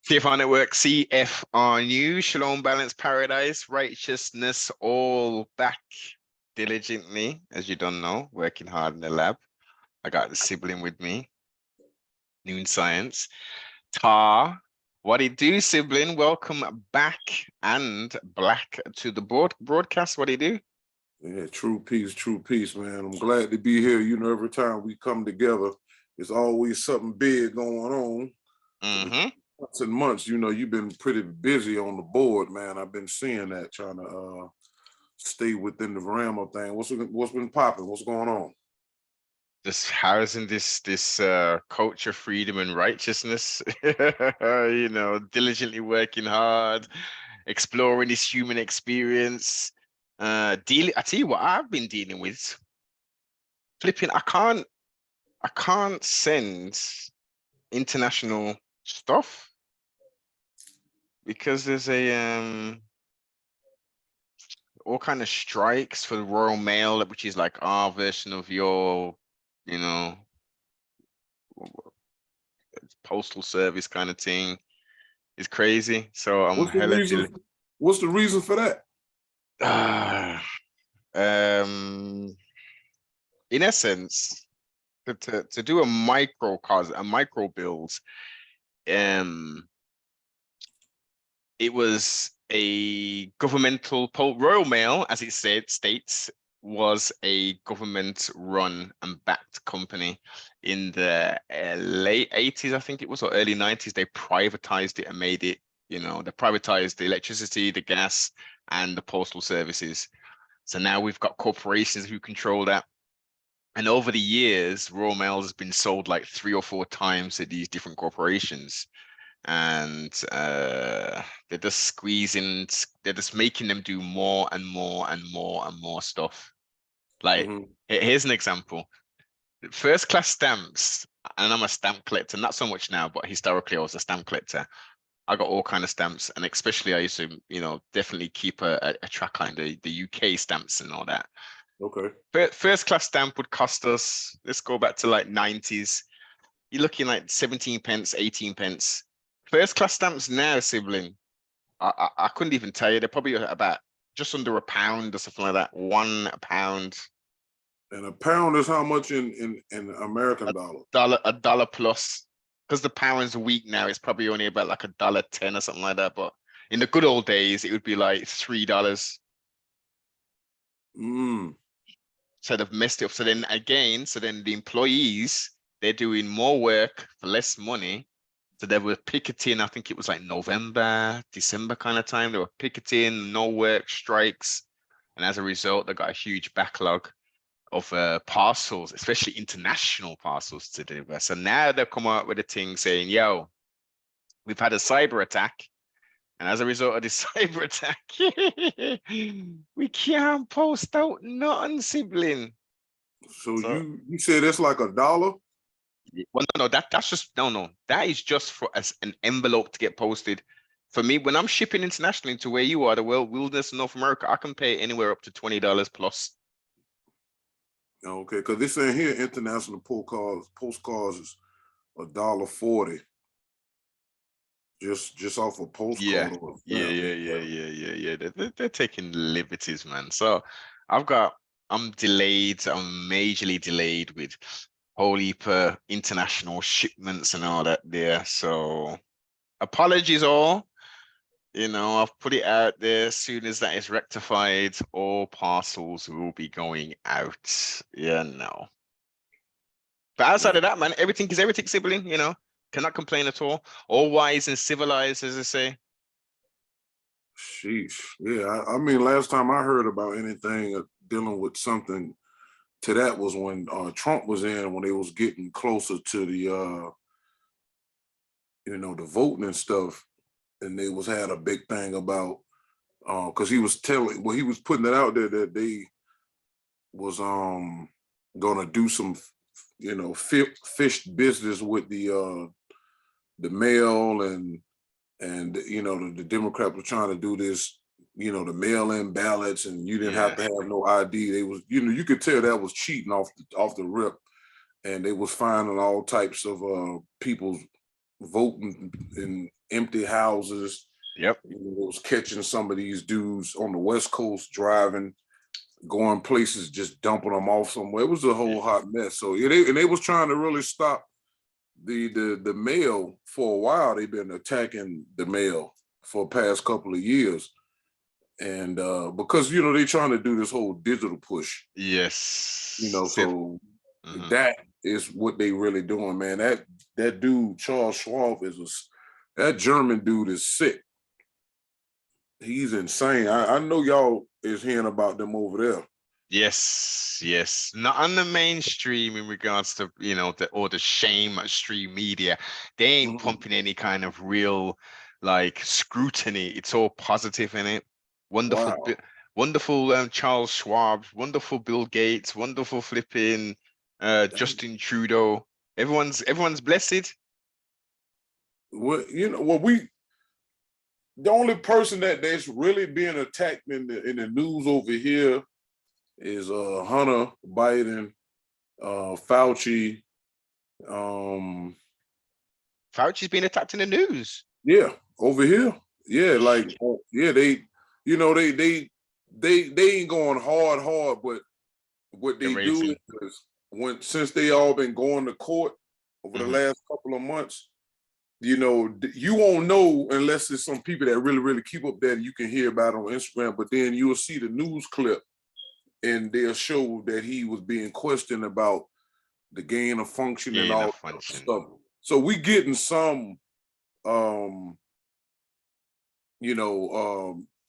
CFR Network, CFR News, Shalom, Balance, Paradise, Righteousness, all back diligently, as you don't know, working hard in the lab. I got the sibling with me, Noon Science. Tar, what do you do, sibling? Welcome back and black to the broadcast. What do you do? Yeah, true peace, man. I'm glad to be here. You know, every time we come together, there's always something big going on. Months and months, you know, you've been pretty busy on the board, man. I've been seeing that, trying to stay within the realm of things. What's been popping? What's going on? Just housing this culture, freedom, and righteousness. You know, diligently working hard, exploring this human experience. I tell you what I've been dealing with. Flipping, I can't send international stuff because there's a all kind of strikes for the Royal Mail, which is like our version of your, you know, postal service kind of thing. Is crazy. So I'm what's the reason for that? In essence, to do a micro build, it was a governmental Royal Mail, as it states, was a government-run and backed company in the late 80s, I think it was, or early 90s. They privatized it and made it, you know, they privatized the electricity, the gas, and the postal services. So now we've got corporations who control that. And over the years, Royal Mail has been sold like 3 or 4 times to these different corporations. And they're just squeezing, they're just making them do more and more and more and more stuff. Like, here's an example. First class stamps, and I'm a stamp collector, not so much now, but historically I was a stamp collector. I got all kind of stamps, and especially I used to, you know, definitely keep a track on the UK stamps and all that. Okay. First class stamp would cost us, let's go back to like 90s. You're looking like 17 pence, 18 pence. First class stamps now, sibling, I couldn't even tell you. They're probably about just under £1 or something like that. £1. And £1 is how much in American dollars? A dollar plus. Because the pound's weak now, it's probably only about like $1.10 or something like that. But in the good old days, it would be like $3. So they've messed it up. So then again, the employees, they're doing more work for less money. So they were picketing, I think it was like November, December kind of time. They were picketing, no work, strikes. And as a result, they got a huge backlog of parcels, especially international parcels to deliver. So now they've come out with a thing saying, yo, we've had a cyber attack. And as a result of this cyber attack, we can't post out nothing, sibling. So you said it's like $1? Well, no, that's just no. That is just for as an envelope to get posted. For me, when I'm shipping internationally to where you are, the wilderness, North America, I can pay anywhere up to $20 plus. Okay, because they're saying here international postcards is $1.40. Just off a postcard. Yeah. They're taking liberties, man. So I'm delayed. I'm majorly delayed with whole heap of international shipments and all that there. So apologies all. You know, I've put it out there. As soon as that is rectified, all parcels will be going out. Yeah, no. But outside of that, man, everything is everything, sibling, you know. Cannot complain at all. All wise and civilized, as they say. Sheesh. Yeah, I mean, last time I heard about anything dealing with something to that was when Trump was in, when they was getting closer to the, you know, the voting and stuff. And they had a big thing about, because he was he was putting it out there that they was gonna do some, you know, fish business with the mail and you know, the Democrats were trying to do this, you know, the mail-in ballots, and you didn't have to have no ID. They was, you know, you could tell that was cheating off the rip, and they was finding all types of people's voting in empty houses. Yep. You know, it was catching some of these dudes on the West Coast driving, going places, just dumping them off somewhere. It was a whole hot mess. So they was trying to really stop the mail for a while. They've been attacking the mail for the past couple of years. And because they're trying to do this whole digital push. Yes. So that is what they really doing, man. That dude, Charles Schwab, that German dude is sick. He's insane. I know y'all is hearing about them over there. Yes. Not on the mainstream in regards to, the shame stream media. They ain't pumping any kind of real like scrutiny. It's all positive in it. Wonderful, Wow. wonderful Charles Schwab, wonderful Bill Gates, wonderful flipping Justin Trudeau. Everyone's blessed. Well, the only person that's really being attacked in the news over here is Hunter Biden, Fauci. Fauci's being attacked in the news. Yeah, over here. Yeah, they ain't going hard, but what they do is since they all been going to court over the last couple of months, you won't know unless it's some people that really, really keep up that you can hear about on Instagram, but then you'll see the news clip and they'll show that he was being questioned about the gain of function and all that stuff. So we getting some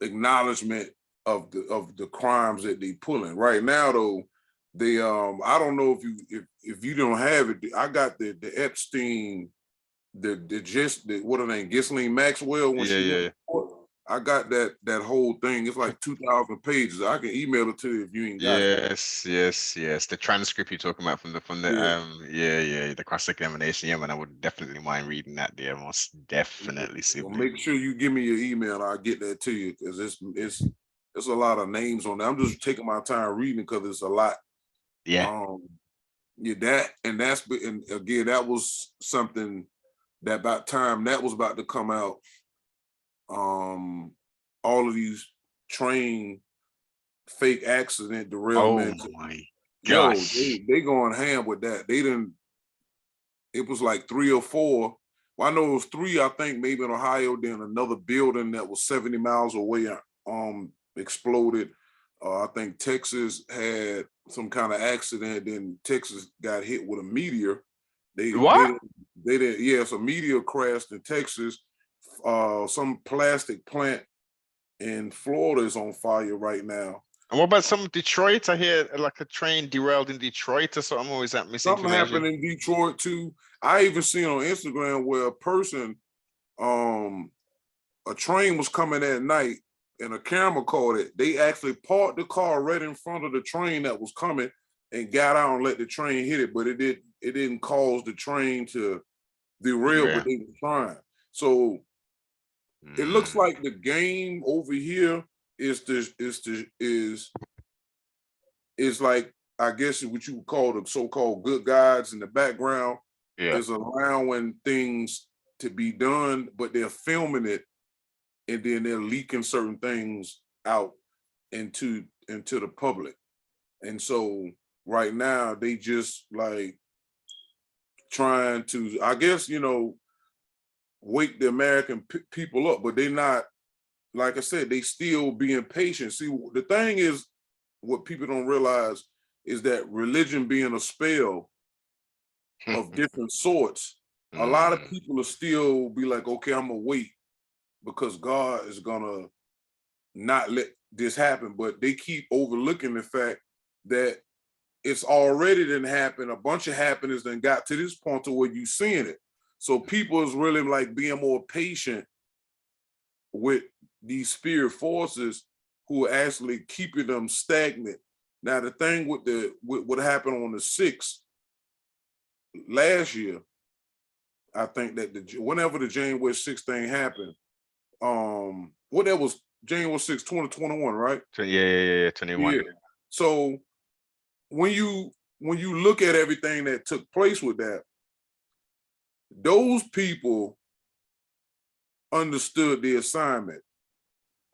acknowledgement of the crimes that they pulling. Right now though, they I don't know if you don't have it, I got the Epstein, what her name, Ghislaine Maxwell when she went to court. I got that whole thing. It's like 2,000 pages. I can email it to you if you ain't got it. Yes. The transcript you're talking about from the the cross-examination. Yeah, man, I would definitely mind reading that there. Most definitely. Well, make sure you give me your email. I'll get that to you because it's a lot of names on there. I'm just taking my time reading because it's a lot. Yeah. And again, that was something that about time that was about to come out. All of these train fake accident derailments. Oh my gosh. They going ham with that. It was like 3 or 4. Well, I know it was 3, I think, maybe in Ohio, then another building that was 70 miles away exploded. I think Texas had some kind of accident, then Texas got hit with a meteor. They didn't, yes, a meteor crashed in Texas. Some plastic plant in Florida is on fire right now. And what about some Detroit? I hear like a train derailed in Detroit or something. Or is that misinformation? Something happened in Detroit too. I even seen on Instagram where a person, a train was coming at night and a camera caught it. They actually parked the car right in front of the train that was coming and got out and let the train hit it, but it didn't cause the train to derail, but they were trying. So it looks like the game over here is like, I guess what you would call the so-called good guys in the background is allowing things to be done, but they're filming it and then they're leaking certain things out into the public. And so right now they just like trying to, I guess, wake the American people up, but they're not, like I said, they still being patient. See, the thing is, what people don't realize is that religion being a spell of different sorts, a lot of people will still be like, okay, I'm gonna wait because God is gonna not let this happen. But they keep overlooking the fact that it's already done happened. A bunch of happenings then got to this point to where you seeing it. So people is really like being more patient with these spirit forces who are actually keeping them stagnant. Now, the thing with what happened on the 6th last year, I think that whenever the January 6th thing happened, what that was January 6th, 2021, right? Yeah, 21. Yeah. So when you look at everything that took place with that, those people understood the assignment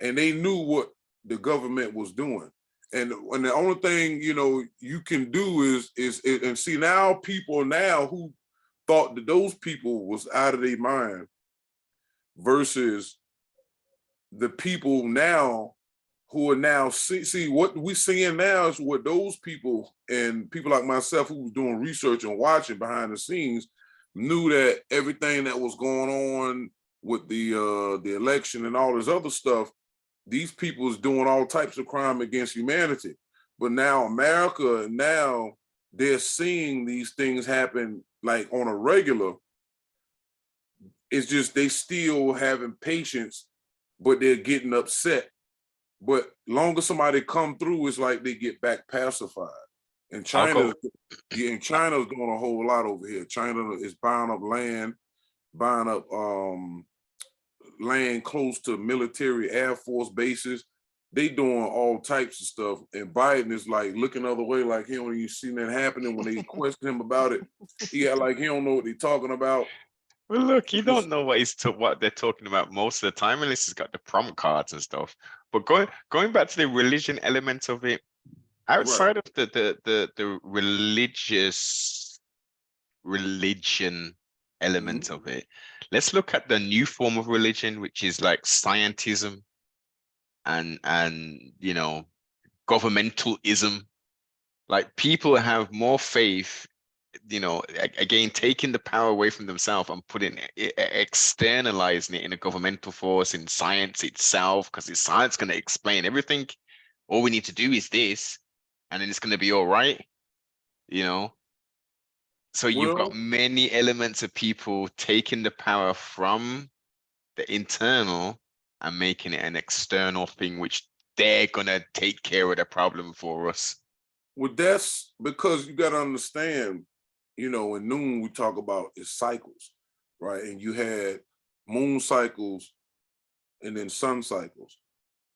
and they knew what the government was doing. And the only thing, you know, you can do is and see now people now who thought that those people was out of their mind versus the people now who are now see what we seeing now is what those people and people like myself who was doing research and watching behind the scenes knew that everything that was going on with the election and all this other stuff, these people is doing all types of crime against humanity. But now America, now they're seeing these things happen like on a regular. It's just they still having patience, but they're getting upset. But longer somebody come through, it's like they get back pacified. And China's doing a whole lot over here. China is buying up land, buying up land close to military Air Force bases. They doing all types of stuff. And Biden is like looking the other way, like he don't even see that happening. When they question him about it, he got like he don't know what they're talking about. Well, look, you don't know what they're talking about most of the time, unless he's got the prompt cards and stuff. But going back to the religion element of it, outside of the religion element of it, let's look at the new form of religion, which is like scientism and you know, governmentalism. Like people have more faith, you know, again, taking the power away from themselves and putting it, externalizing it in a governmental force, in science itself, because it's science going to explain everything. All we need to do is this, and then it's going to be all right, you know. So you've got many elements of people taking the power from the internal and making it an external thing, which they're going to take care of the problem for us. Well, that's because you got to understand, you know, in Noon we talk about is cycles, right? And you had moon cycles and then sun cycles.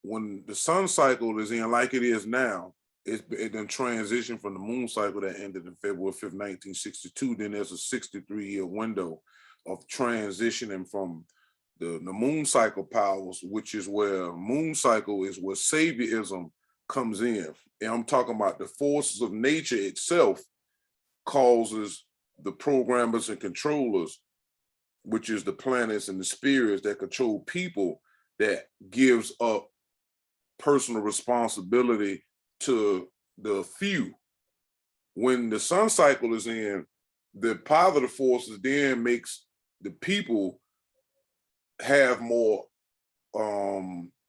When the sun cycle is in like it is now, it then transitioned from the moon cycle that ended in February 5th, 1962. Then there's a 63-year window of transitioning from the moon cycle powers, which is where moon cycle is where saviorism comes in. And I'm talking about the forces of nature itself causes the programmers and controllers, which is the planets and the spirits that control people, that gives up personal responsibility to the few. When the sun cycle is in, the positive forces then makes the people have more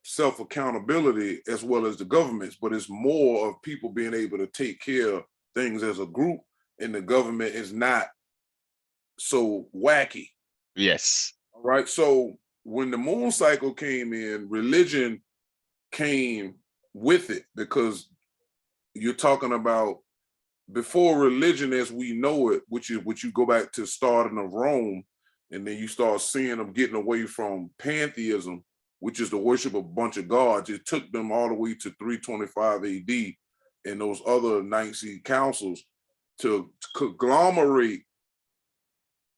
self-accountability as well as the governments, but it's more of people being able to take care of things as a group, and the government is not so wacky. Yes. All right. So when the moon cycle came in, religion came with it, because you're talking about before religion as we know it, which is what you go back to starting of Rome, and then you start seeing them getting away from pantheism, which is the worship of a bunch of gods. It took them all the way to 325 AD and those other Nicene councils to conglomerate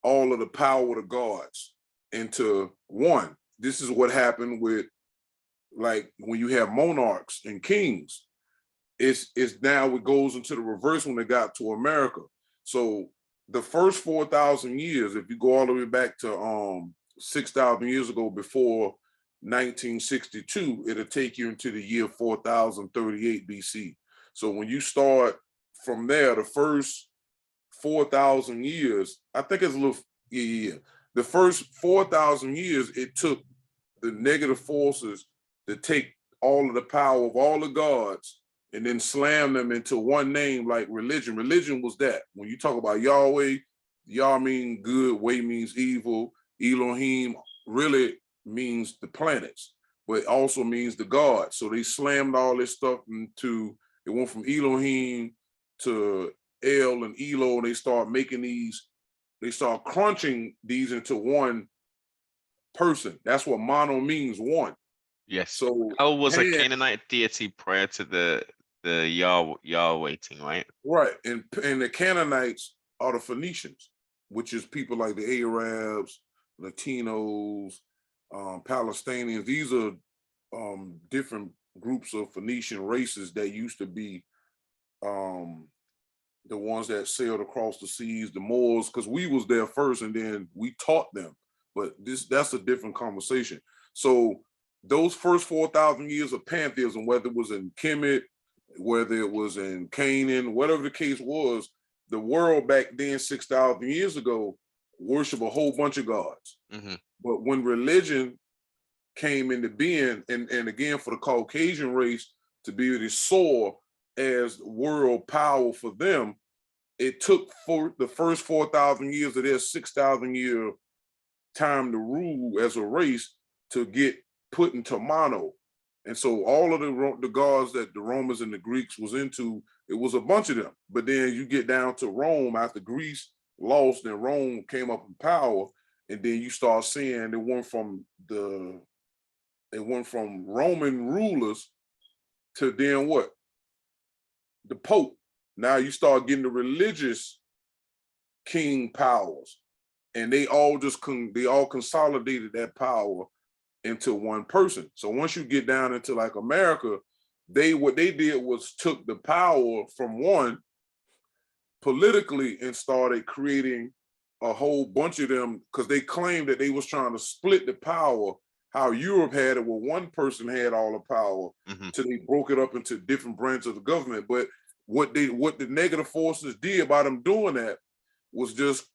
all of the power of the gods into one. This is what happened with, like, when you have monarchs and kings. It's now it goes into the reverse when they got to America. So the first 4,000 years, if you go all the way back to 6,000 years ago before 1962, it'll take you into the year 4038 BC. So when you start from there, the first 4,000 years, I think it's a little, the first 4,000 years, it took the negative forces to take all of the power of all the gods and then slam them into one name like religion. Religion was that. When you talk about Yahweh, Yah means good, Way means evil, Elohim really means the planets, but it also means the gods. So they slammed all this stuff into, it went from Elohim to El and Elo, and they start making these, they start crunching these into one person. That's what mono means, one. Yes. So El was a Canaanite deity prior to the Yahweh thing, right? Right. And the Canaanites are the Phoenicians. which is people like the Arabs, Latinos, Palestinians. These are different groups of Phoenician races that used to be um, the ones that sailed across the seas, the Moors, because we was there first and then we taught them. But that's a different conversation. So those first 4,000 years of pantheism, whether it was in Kemet, whether it was in Canaan, whatever the case was, the world back then, 6,000 years ago, worship a whole bunch of gods. Mm-hmm. But when religion came into being, and again, for the Caucasian race to be able to soar as world power for them, it took for the first 4,000 years of their 6,000 year time to rule as a race to get put into mono. And so all of the gods that the Romans and the Greeks was into, it was a bunch of them. But then you get down to Rome after Greece lost and Rome came up in power, and then you start seeing it went from Roman rulers to then what? The Pope. Now you start getting the religious king powers, and they all consolidated that power into one person. So once you get down into like America, what they did was took the power from one politically and started creating a whole bunch of them, because they claimed that they was trying to split the power, how Europe had it where one person had all the power, till they broke it up into different branches of the government. But what the negative forces did by them doing that was just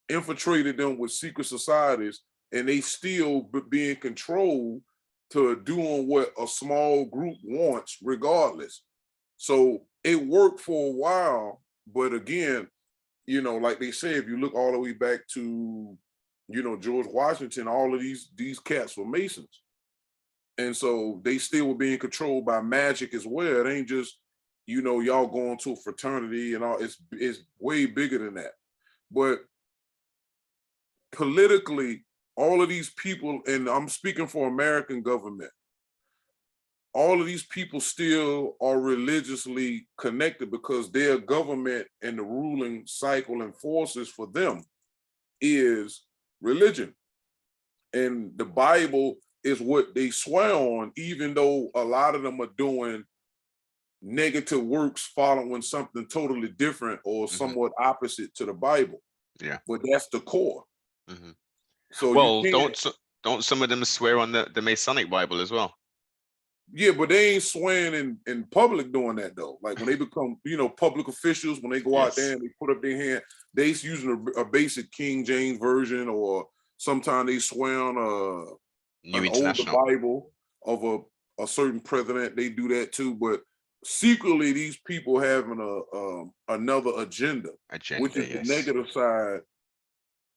infiltrated them with secret societies, and they still being controlled to doing what a small group wants regardless. So it worked for a while, but again, like they say, if you look all the way back to, George Washington, all of these cats were Masons. And so they still were being controlled by magic as well. It ain't just, y'all going to a fraternity and all. It's way bigger than that. But politically, all of these people, and I'm speaking for American government, all of these people still are religiously connected because their government and the ruling cycle and forces for them is religion. And the Bible is what they swear on, even though a lot of them are doing negative works following something totally different or somewhat opposite to the Bible. Yeah. But that's the core. So well, don't some of them swear on the Masonic Bible as well? Yeah, but they ain't swearing in public doing that though. Like when they become, public officials, when they go out there and they put up their hand, they using a basic King James version, or sometimes they swear on New an International older Bible of a certain president. They do that too, but secretly these people having another agenda, which is the negative side,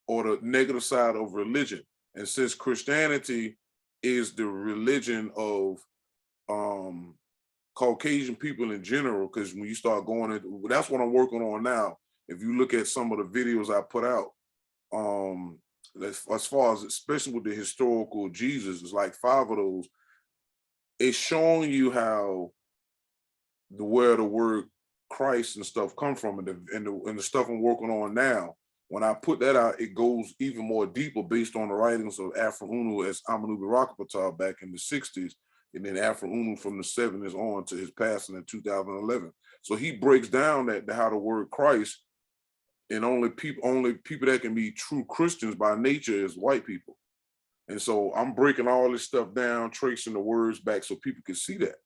or the negative side of religion. And since Christianity is the religion of Caucasian people in general, because when you start going into, that's what I'm working on now. If you look at some of the videos I put out, as far as, especially with the historical Jesus, it's like 5 of those. It's showing you how where the word Christ and stuff come from, and the stuff I'm working on now. When I put that out, it goes even more deeper based on the writings of Afro Unu as Amanubi Rakapata back in the 60s, and then Afro Unu from the 70s on to his passing in 2011. So he breaks down that how the word Christ, and only people that can be true Christians by nature is white people. And so I'm breaking all this stuff down, tracing the words back so people can see that.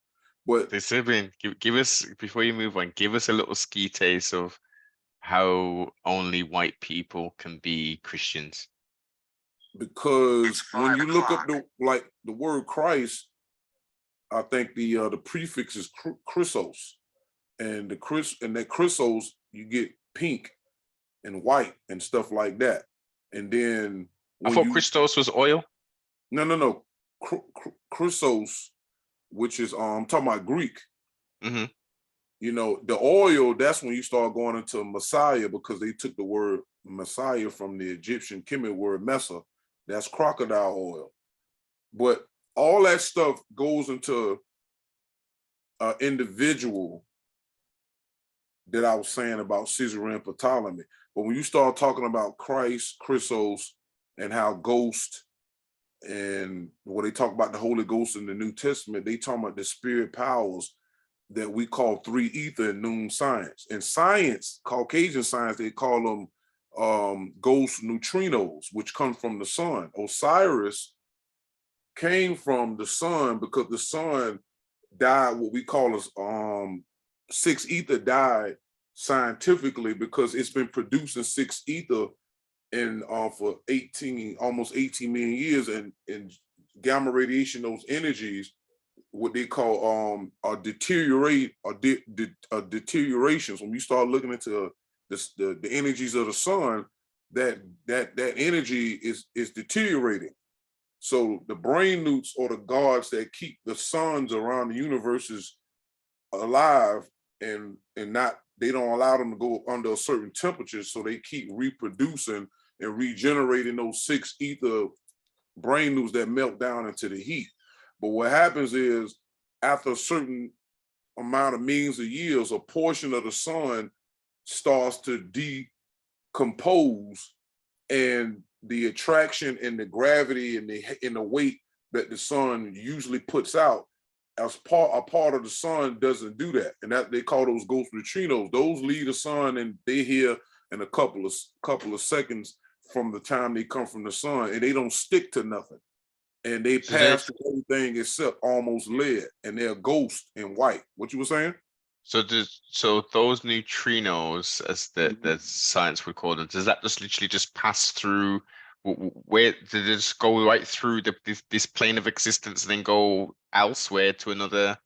But give us, before you move on, give us a little ski taste of how only white people can be Christians. Because when you look up the word Christ, I think the prefix is Christos, and that Christos, you get pink and white and stuff like that. And then I thought Christos was oil. No. Christos, which is I'm talking about Greek. The oil, that's when you start going into Messiah, because they took the word Messiah from the Egyptian Kemet word Mesa. That's crocodile oil. But all that stuff goes into an individual that I was saying about Caesar and Ptolemy. But when you start talking about Christ, Christos, and how ghost and when they talk about the Holy Ghost in the New Testament, they talk about the spirit powers that we call three ether and noon science. In science, Caucasian science, they call them ghost neutrinos, which come from the sun. Osiris came from the sun because the sun died, what we call as six ether died scientifically because it's been producing six ether in for almost 18 million years, and gamma radiation, those energies, what they call are deteriorations. When you start looking into the energies of the sun, that energy is deteriorating. So the brain newts, or the gods that keep the suns around the universes alive, and not, they don't allow them to go under a certain temperature, so they keep reproducing and regenerating those six ether brain newts that melt down into the heat. But what happens is, after a certain amount of millions of years, a portion of the sun starts to decompose, and the attraction and the gravity and the weight that the sun usually puts out, as a part of the sun doesn't do that, and that they call those ghost neutrinos. Those leave the sun, and they here in a couple of seconds from the time they come from the sun, and they don't stick to nothing, and they pass through everything except almost lead, and they're ghost and white. What you were saying? So those neutrinos, as the science would call them, does that just literally just pass through? Where did it just go right through this plane of existence and then go elsewhere to another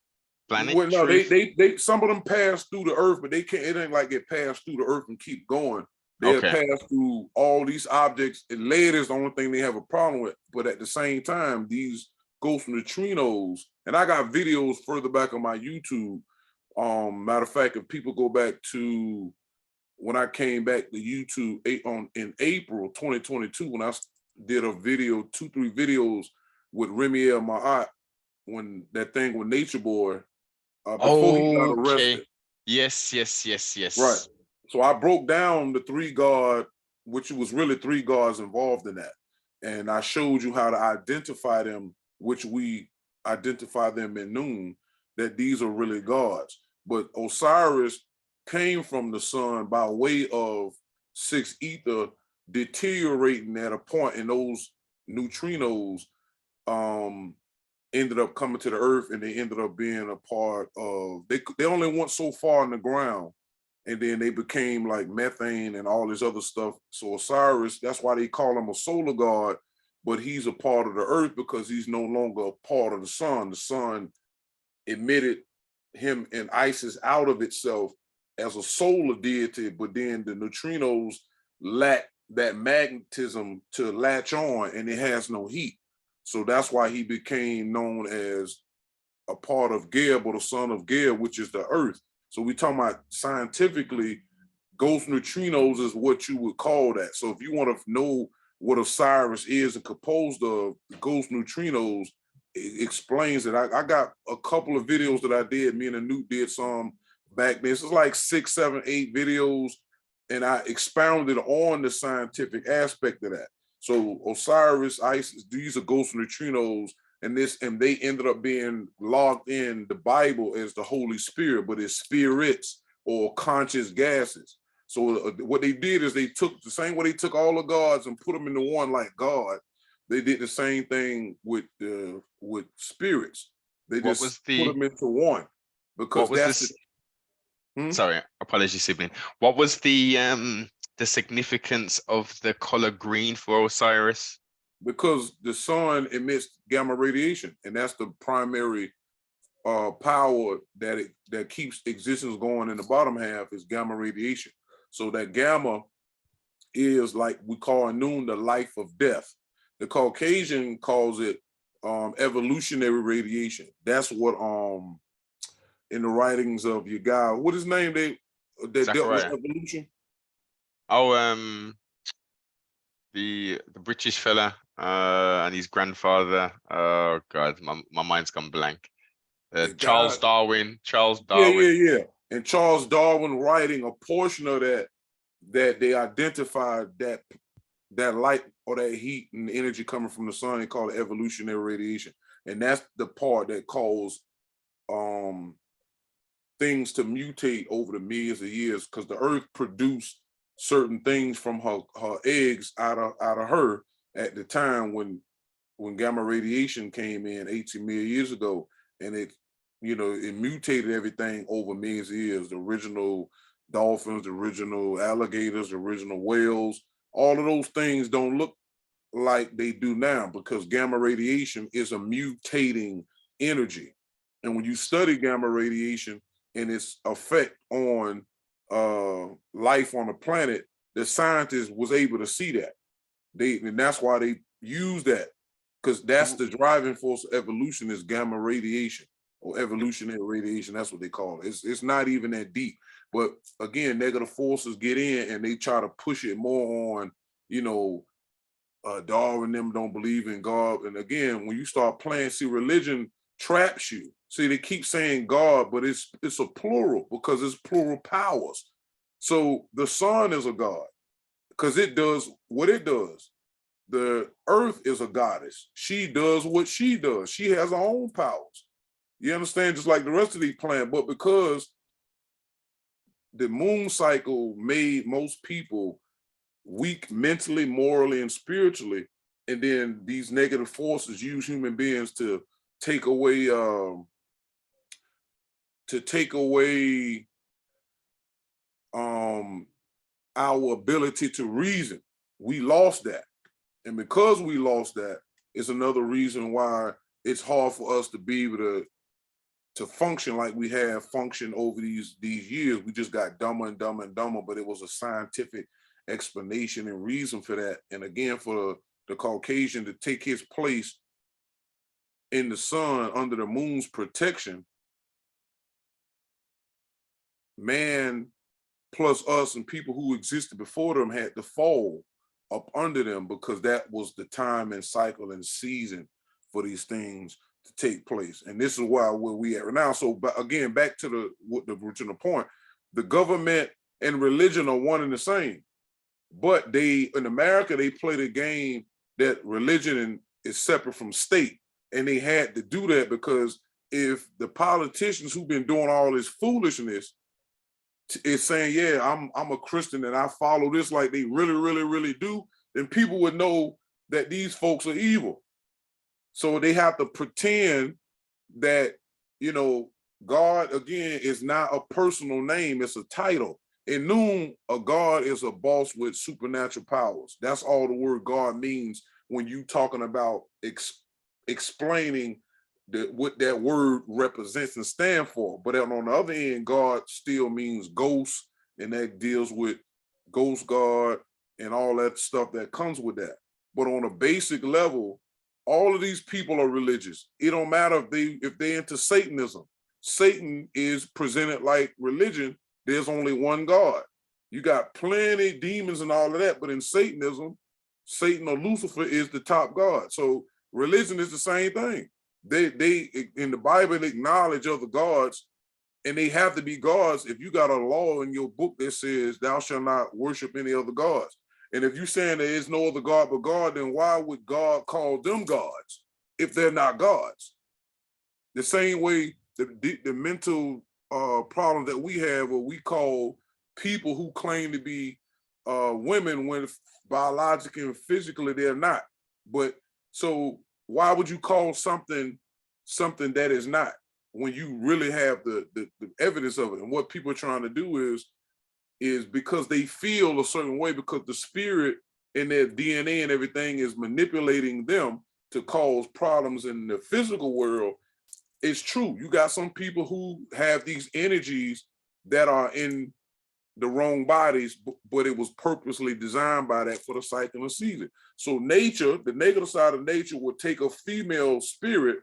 planet? Well, no, they some of them pass through the Earth, but they can't. It ain't like it passed through the Earth and keep going. They'll pass through all these objects, and lead is the only thing they have a problem with. But at the same time, these ghost neutrinos, and I got videos further back on my YouTube. Matter of fact, if people go back to when I came back to YouTube in April 2022, when I did a video, 2-3 videos with Remiel Ma'at, when that thing with Nature Boy, before he got arrested. Yes. Right. So I broke down the three God, which was really three gods involved in that. And I showed you how to identify them, which we identify them in Noon, that these are really gods. But Osiris came from the sun by way of six ether deteriorating at a point, and those neutrinos ended up coming to the earth, and they ended up being a part of, they only went so far in the ground, and then they became like methane and all this other stuff. So Osiris, that's why they call him a solar god, but he's a part of the earth because he's no longer a part of the sun. The sun emitted him and Isis out of itself as a solar deity, but then the neutrinos lack that magnetism to latch on, and it has no heat. So that's why he became known as a part of Geb, or the son of Geb, which is the earth. So we talking about scientifically, ghost neutrinos is what you would call that. So if you want to know what Osiris is and composed of, ghost neutrinos, it explains it. I got a couple of videos that I did. Me and Anoop did some back then. This is like 6, 7, 8 videos, and I expounded on the scientific aspect of that. So Osiris, Isis, these are ghost neutrinos, and they ended up being logged in the Bible as the Holy Spirit, but it's spirits or conscious gases. So what they did is they took the same way they took all the gods and put them into one like God. They did the same thing with spirits. They just put them into one, because that's Sorry, apologies, sibling. What was the significance of the color green for Osiris? Because the sun emits gamma radiation, and that's the primary power that keeps existence going in the bottom half, is gamma radiation. So that gamma is, like we call in Noon, the life of death. The Caucasian calls it evolutionary radiation. That's what in the writings of your guy, what is his name, that dealt with evolution? Oh, the British fella and his grandfather. Oh God, my mind's gone blank. Charles Darwin. Yeah. And Charles Darwin writing a portion of that they identified that light or that heat and energy coming from the sun, they call it evolutionary radiation. And that's the part that caused things to mutate over the millions of years, because the earth produced certain things from her eggs out of her at the time when gamma radiation came in 18 million years ago, and it mutated everything over millions of years. The original dolphins, the original alligators, the original whales, all of those things don't look like they do now, because gamma radiation is a mutating energy. And when you study gamma radiation and its effect on life on the planet, the scientists was able to see that. And that's why they use that, because that's the driving force of evolution, is gamma radiation, or evolutionary radiation. That's what they call it. It's not even that deep. But again, negative forces get in and they try to push it more on, Darwin them don't believe in God. And again, when you start playing, see, religion traps you. See, they keep saying God, but it's a plural, because it's plural powers. So the sun is a God because it does what it does. The earth is a goddess. She does what she does. She has her own powers. You understand? Just like the rest of these planets. But because the moon cycle made most people weak mentally, morally, and spiritually, and then these negative forces use human beings to take away our ability to reason. We lost that. And because we lost that, it's another reason why it's hard for us to be able to function like we have functioned over these years. We just got dumber and dumber and dumber, but it was a scientific explanation and reason for that. And again, for the Caucasian to take his place in the sun under the moon's protection, man plus us and people who existed before them had to fall up under them, because that was the time and cycle and season for these things to take place. And this is where we at right now. So again, back to the original point, the government and religion are one and the same. But in America, they play the game that religion is separate from state. And they had to do that because if the politicians who've been doing all this foolishness is saying, yeah, I'm a Christian and I follow this like they really, really, really do, then people would know that these folks are evil. So they have to pretend that, God, again, is not a personal name, it's a title. In Noon, a God is a boss with supernatural powers. That's all the word God means when you talking about explaining what that word represents and stand for. But on the other end, God still means ghost, and that deals with ghost God and all that stuff that comes with that. But on a basic level, all of these people are religious. It don't matter if they're into Satanism. Satan is presented like religion. There's only one God. You got plenty demons and all of that, but in Satanism, Satan or Lucifer is the top God. So religion is the same thing. They in the Bible acknowledge other gods, and they have to be gods. If you got a law in your book that says thou shalt not worship any other gods, and if you're saying there is no other God but God, then why would God call them gods if they're not gods? The same way the mental problem that we have, where we call people who claim to be women when biologically and physically they're not. But so why would you call something that is not, when you really have the evidence of it? And what people are trying to do is because they feel a certain way, because the spirit in their DNA and everything is manipulating them to cause problems in the physical world. It's true. You got some people who have these energies that are in the wrong bodies, but it was purposely designed by that for the cycle and season. So nature, the negative side of nature, will take a female spirit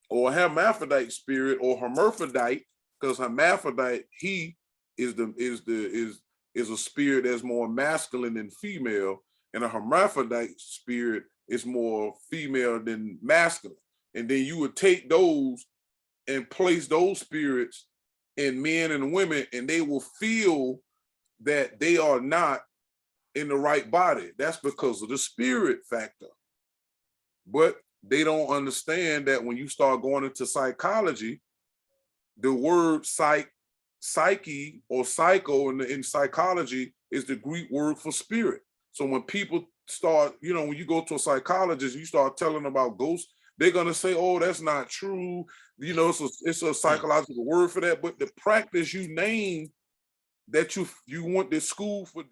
or a hermaphrodite spirit or hermaphrodite, because hermaphrodite, he is a spirit that's more masculine than female, and a hermaphrodite spirit is more female than masculine. And then you would take those and place those spirits in men and women, and they will feel that they are not in the right body. That's because of the spirit factor. But they don't understand that when you start going into psychology, the word psyche or psycho in psychology is the Greek word for spirit. So when people start, you know, when you go to a psychologist, you start telling them about ghosts, they're gonna say, "Oh, that's not true." You know, it's a psychological word for that. But the practice you name that you went to school for